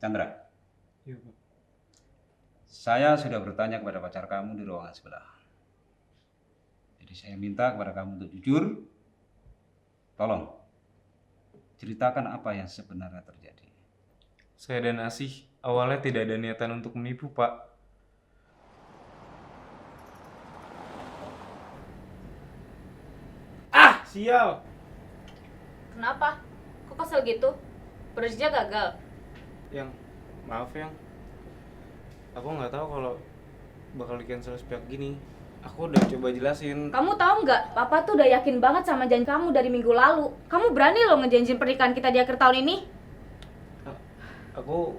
Chandra, Iya, Pak. saya sudah bertanya kepada pacar kamu di ruangan sebelah. Jadi saya minta kepada kamu untuk jujur. Tolong, ceritakan apa yang sebenarnya terjadi. Saya dan Asih awalnya tidak ada niatan untuk menipu, Pak. Ah, sial. Kenapa? Kok kesel gitu? Proyeknya gagal. Yang, maaf yang, aku nggak tahu kalau bakal di cancel sepihak gini. Aku udah coba jelasin. Kamu tahu nggak? Papa tuh udah yakin banget sama janji kamu dari minggu lalu. Kamu berani loh ngejanjin pernikahan kita di akhir tahun ini? Aku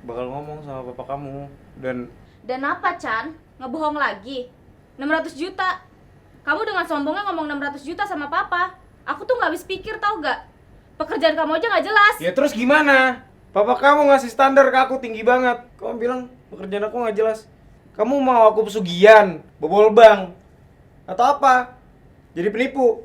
bakal ngomong sama papa kamu dan Dan apa, Chan? Ngebohong lagi? 600 juta. Kamu dengan sombongnya ngomong 600 juta sama papa. Aku tuh nggak habis pikir, tau nggak? Pekerjaan kamu aja nggak jelas. ya terus gimana? Papa kamu ngasih standar ke aku tinggi banget. Kamu bilang pekerjaan aku nggak jelas. Kamu mau aku pesugihan, bobol bank, atau apa? Jadi penipu?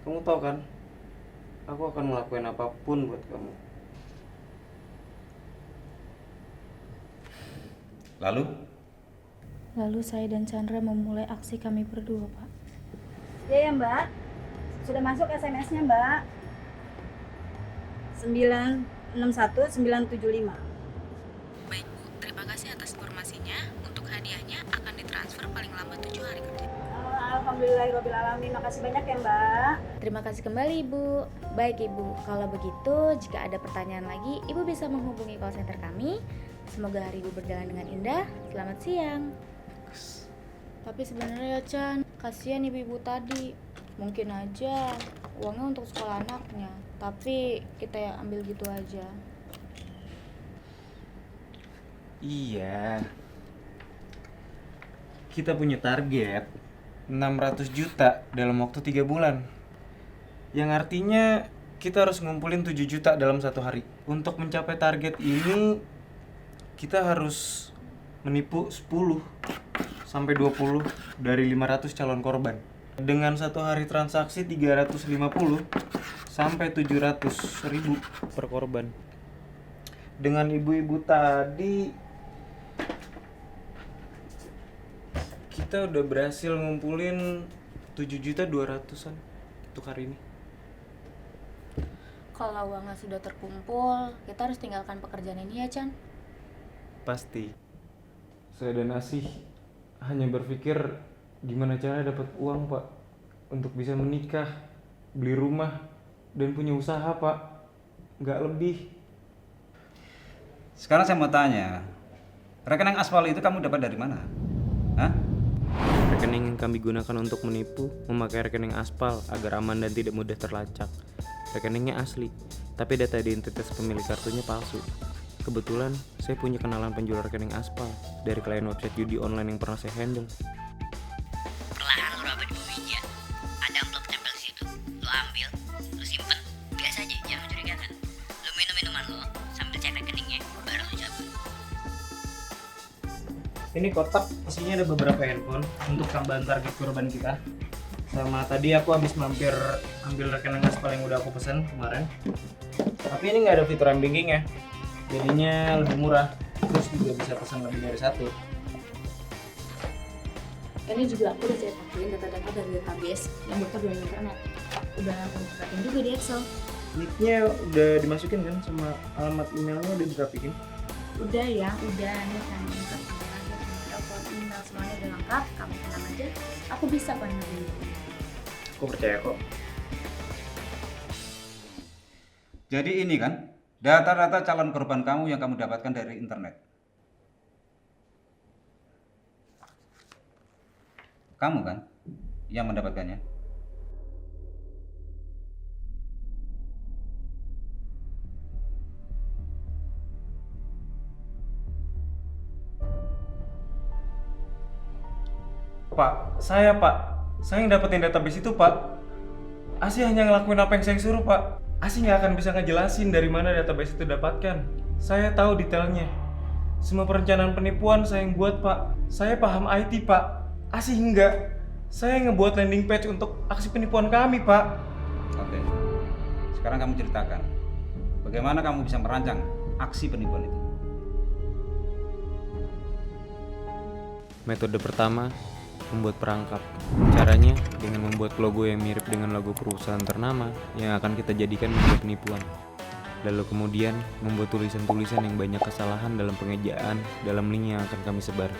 Kamu tahu kan? Aku akan ngelakuin apapun buat kamu. Lalu, Lalu saya dan Chandra memulai aksi kami berdua, Pak. Ya Mbak. Sudah masuk SMS-nya Mbak. 961975. Baik Bu, terima kasih atas informasinya. Untuk hadiahnya akan ditransfer paling lambat 7 hari kerja. Alhamdulillahirobbilalamin. Makasih banyak ya Mbak. Terima kasih kembali, Ibu. Baik, Ibu. Kalau begitu, jika ada pertanyaan lagi, Ibu bisa menghubungi call center kami. Semoga hari Ibu berjalan dengan indah. Selamat siang. Tapi sebenarnya ya, Chan, kasihan ibu-ibu tadi. Mungkin aja uangnya untuk sekolah anaknya, tapi kita ya ambil gitu aja. Iya. Kita punya target 600 juta dalam waktu 3 bulan. Yang artinya kita harus ngumpulin 7 juta dalam 1 hari. Untuk mencapai target ini kita harus menipu 10 sampai 20 dari 500 calon korban. Dengan 1 hari transaksi 350 sampai 700 ribu per korban. Dengan ibu-ibu tadi kita udah berhasil ngumpulin 7.200.000-an untuk hari ini. Kalau uangnya sudah terkumpul, kita harus tinggalkan pekerjaan ini ya, Chan. Pasti. Saya dan Asih hanya berpikir gimana cara dapat uang, Pak, untuk bisa menikah, beli rumah, dan punya usaha, Pak. Nggak lebih. sekarang saya mau tanya, rekening aspal itu kamu dapat dari mana? Hah? Rekening yang kami gunakan untuk menipu memakai rekening aspal agar aman dan tidak mudah terlacak. Rekeningnya asli, tapi data identitas pemilik kartunya palsu. Kebetulan, saya punya kenalan penjual rekening aspal dari klien website judi online yang pernah saya handle. Perlahan lo rapet di meja. Ada amplop tempel di situ. Lo ambil, lo simpen. Biasa aja, jangan mencurigakan. Lo minum minuman lo sambil cek rekeningnya, baru lo cabut. Ini kotak isinya ada beberapa handphone untuk tambahan target korban kita. Sama tadi aku habis mampir ambil rekening aspal yang udah aku pesan kemarin. Tapi ini nggak ada fitur m-banking ya. Jadinya lebih murah. Terus juga bisa pesan lebih dari satu. Ini juga aku udah saya pakein data-data dari database yang bekerja di internet. Udah aku pakein juga di Excel. Nicknya udah dimasukin kan sama alamat emailnya udah dirapiin. Udah ya, udah. Ini kan lengkap semuanya, telepon, email semuanya udah lengkap. Kamu tenang aja. Aku bisa kok ini. Aku percaya kok. Jadi ini kan data-data calon korban kamu yang kamu dapatkan dari internet. Kamu kan yang mendapatkannya? Pak, saya yang dapetin database itu, Pak. Asih hanya ngelakuin apa yang saya suruh, Pak. Asih nggak akan bisa ngejelasin dari mana database itu dapatkan. Saya tahu detailnya. Semua perencanaan penipuan saya yang buat, Pak. Saya paham IT, Pak. Asih enggak. Saya ngebuat landing page untuk aksi penipuan kami, Pak. Oke. Sekarang kamu ceritakan, bagaimana kamu bisa merancang aksi penipuan itu? Metode pertama, membuat perangkap. Caranya dengan membuat logo yang mirip dengan logo perusahaan ternama yang akan kita jadikan media penipuan. Lalu kemudian membuat tulisan-tulisan yang banyak kesalahan dalam pengejaan dalam link yang akan kami sebar.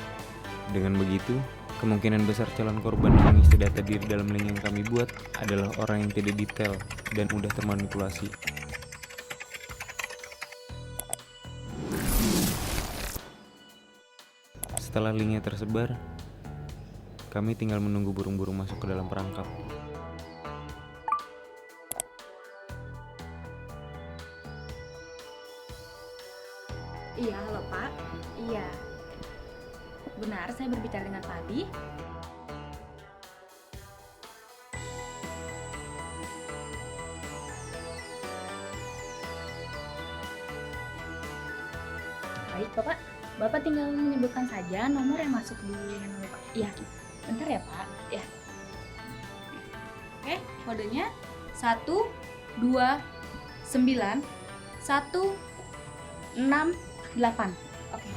Dengan begitu, kemungkinan besar calon korban yang mengisi data diri dalam link yang kami buat adalah orang yang tidak detail dan mudah termanipulasi. Setelah linknya tersebar, kami tinggal menunggu burung-burung masuk ke dalam perangkap. Iya, halo Pak. Iya. Benar, saya berbicara dengan Pak Adi. Baik, Bapak. Bapak tinggal menyebutkan saja nomor yang masuk di handphone Bapak. Iya, bentar ya Pak. Ya. Oke, kodenya 129 168. Oke.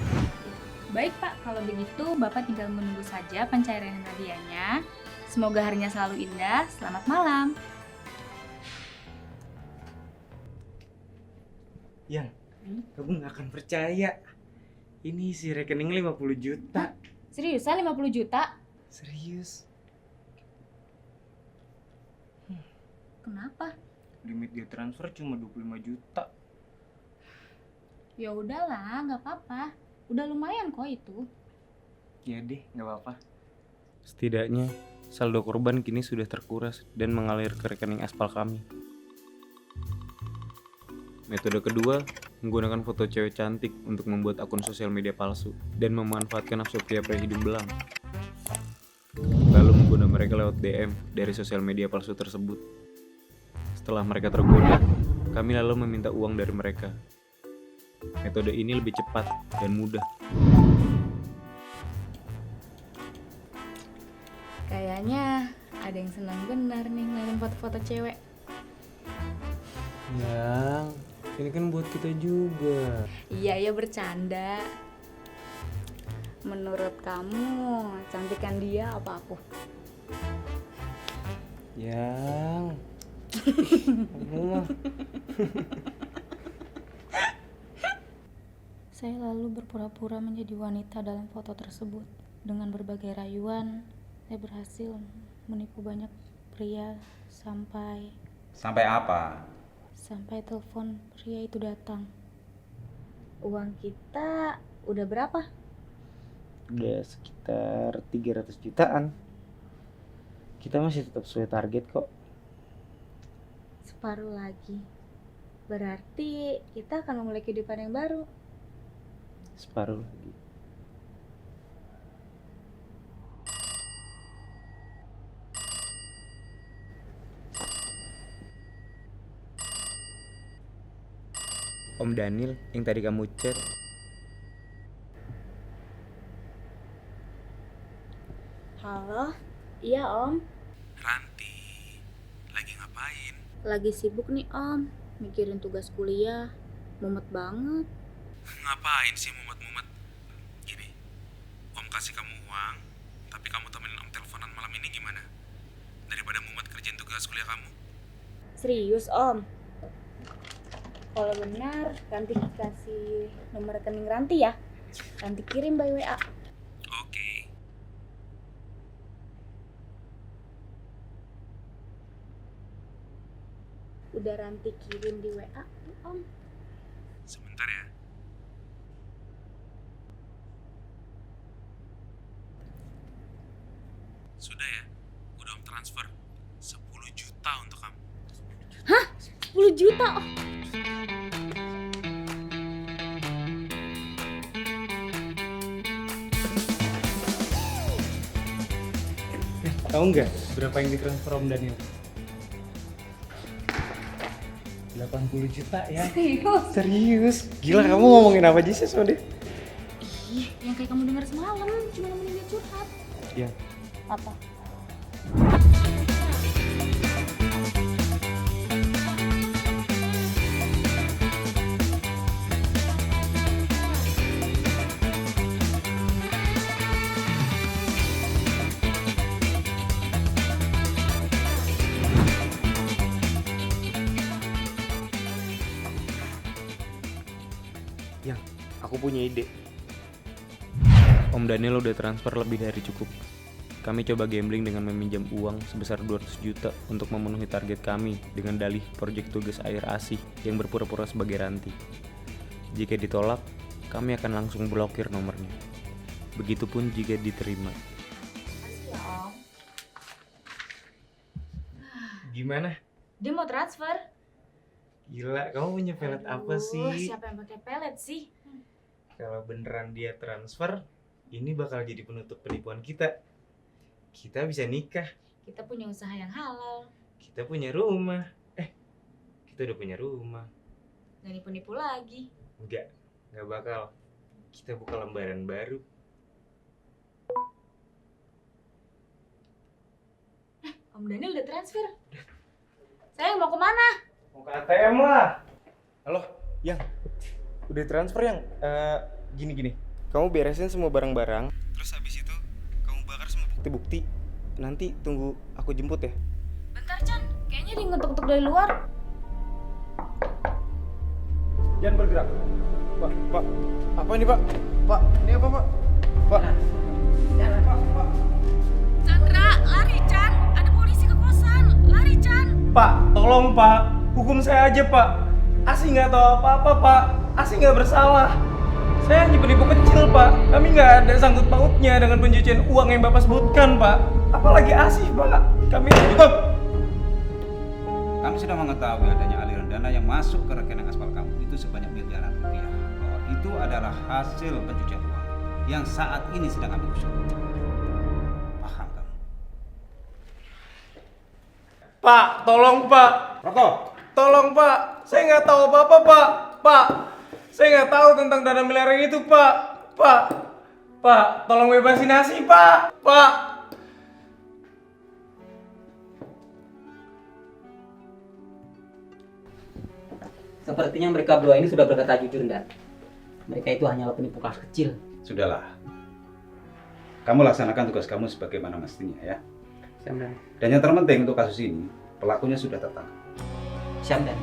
Baik Pak, kalau begitu Bapak tinggal menunggu saja pencairan hadiahnya. Semoga harinya selalu indah. Selamat malam. Yang, kamu gak akan percaya. Ini isi rekening 50 juta. Seriusan 50 juta? Serius. Kenapa? Limit dia transfer cuma 25 juta. Ya udahlah, nggak apa-apa. Udah lumayan kok itu. Ya deh, gak apa-apa. Setidaknya, saldo korban kini sudah terkuras dan mengalir ke rekening aspal kami. Metode kedua, menggunakan foto cewek cantik untuk membuat akun sosial media palsu dan memanfaatkan nafsu pria hidung belang. Lalu menggunakan mereka lewat DM dari sosial media palsu tersebut. Setelah mereka tergoda, kami lalu meminta uang dari mereka. Metode ini lebih cepat dan mudah. Kayaknya ada yang senang benar nih ngeliatin foto-foto cewek. Yang, ini kan buat kita juga. Iya, ya bercanda. Menurut kamu, cantikan dia apa aku? Yang, kamu mah. Saya lalu berpura-pura menjadi wanita dalam foto tersebut. Dengan berbagai rayuan, saya berhasil menipu banyak pria sampai apa? Sampai telepon pria itu datang. Uang kita udah berapa? Udah sekitar 300 jutaan. Kita masih tetap sesuai target kok. Separuh lagi. Berarti kita akan memulai kehidupan yang baru. Separuh lagi. Om Daniel yang tadi kamu chat. Halo? Iya Om. Ranti, lagi ngapain? Lagi sibuk nih Om. Mikirin tugas kuliah. Mumet banget. Ngapain sih mumet-mumet? Gini, Om kasih kamu uang, tapi kamu temenin Om teleponan malam ini gimana? Daripada mumet kerjain tugas kuliah kamu. Serius Om? Kalau benar, Ranti kasih nomor rekening Ranti ya. Ranti kirim by WA. Oke. Udah Ranti kirim di WA Om. Sebentar ya. Sudah ya, udah Om transfer 10 juta untuk kamu. 10 juta Om. Tahu nggak berapa yang ditransfer Om Daniel? 80 juta ya. Serius? Gila, kamu ngomongin apa aja sih sama dia? Ih, yang kayak kamu dengar semalam, cuma nemenin dia curhat. Ya, Apa? Aku punya ide. Om Daniel udah transfer lebih dari cukup. Kami coba gambling dengan meminjam uang sebesar 200 juta untuk memenuhi target kami dengan dalih proyek tugas air ASI yang berpura-pura sebagai Ranti. Jika ditolak, kami akan langsung blokir nomornya. Begitupun jika diterima. Makasih ya Om. Gimana? Dia mau transfer. Gila, kamu punya pelet apa Aduh, sih? siapa yang pakai pelet sih? Kalau beneran dia transfer, ini bakal jadi penutup penipuan kita. Kita bisa nikah, Kita punya usaha yang halal. kita punya rumah. Kita udah punya rumah. Gak nipu-nipu lagi. Enggak bakal. Kita buka lembaran baru. Om Daniel udah transfer. Saya mau kemana? Mau ke ATM lah. Halo, Yang. Udah transfer Yang. Gini. Kamu beresin semua barang-barang. Terus habis itu kamu bakar semua bukti-bukti. Nanti tunggu aku jemput ya. Bentar Chan, kayaknya dia ngetuk-ngetuk dari luar. Jangan bergerak. Pak. Apa ini, Pak? Pak, ini apa, Pak? Pak. Chandra, lari Chan. Ada polisi ke kosan. Lari Chan. Pak, tolong Pak. Hukum saya aja, Pak. Asi nggak tahu apa-apa, Pak. Asi nggak bersalah. Saya hanya penipu kecil, Pak. Kami nggak ada sangkut pautnya dengan pencucian uang yang Bapak sebutkan, Pak. Apalagi Asi, Pak. Kami cukup. Kami sudah mengetahui adanya aliran dana yang masuk ke rekening aspal kamu itu sebanyak miliaran rupiah. Bahwa itu adalah hasil pencucian uang yang saat ini sedang kami usut. Paham kamu? Pak, tolong, Pak. Rokok! Tolong, Pak. Saya nggak tahu apa-apa, Pak. Pak, saya nggak tahu tentang dana miliaran itu, Pak. Pak, tolong bebasin Asi, Pak. Pak. Sepertinya mereka berdua ini sudah berkata jujur, Nda. Mereka itu hanyalah penipu kelas kecil. Sudahlah. Kamu laksanakan tugas kamu sebagaimana mestinya ya. Siap, Dan. Dan yang terpenting untuk kasus ini, pelakunya sudah tertangkap. Siap, Dan.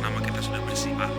Nama kita sudah bersih, Pak.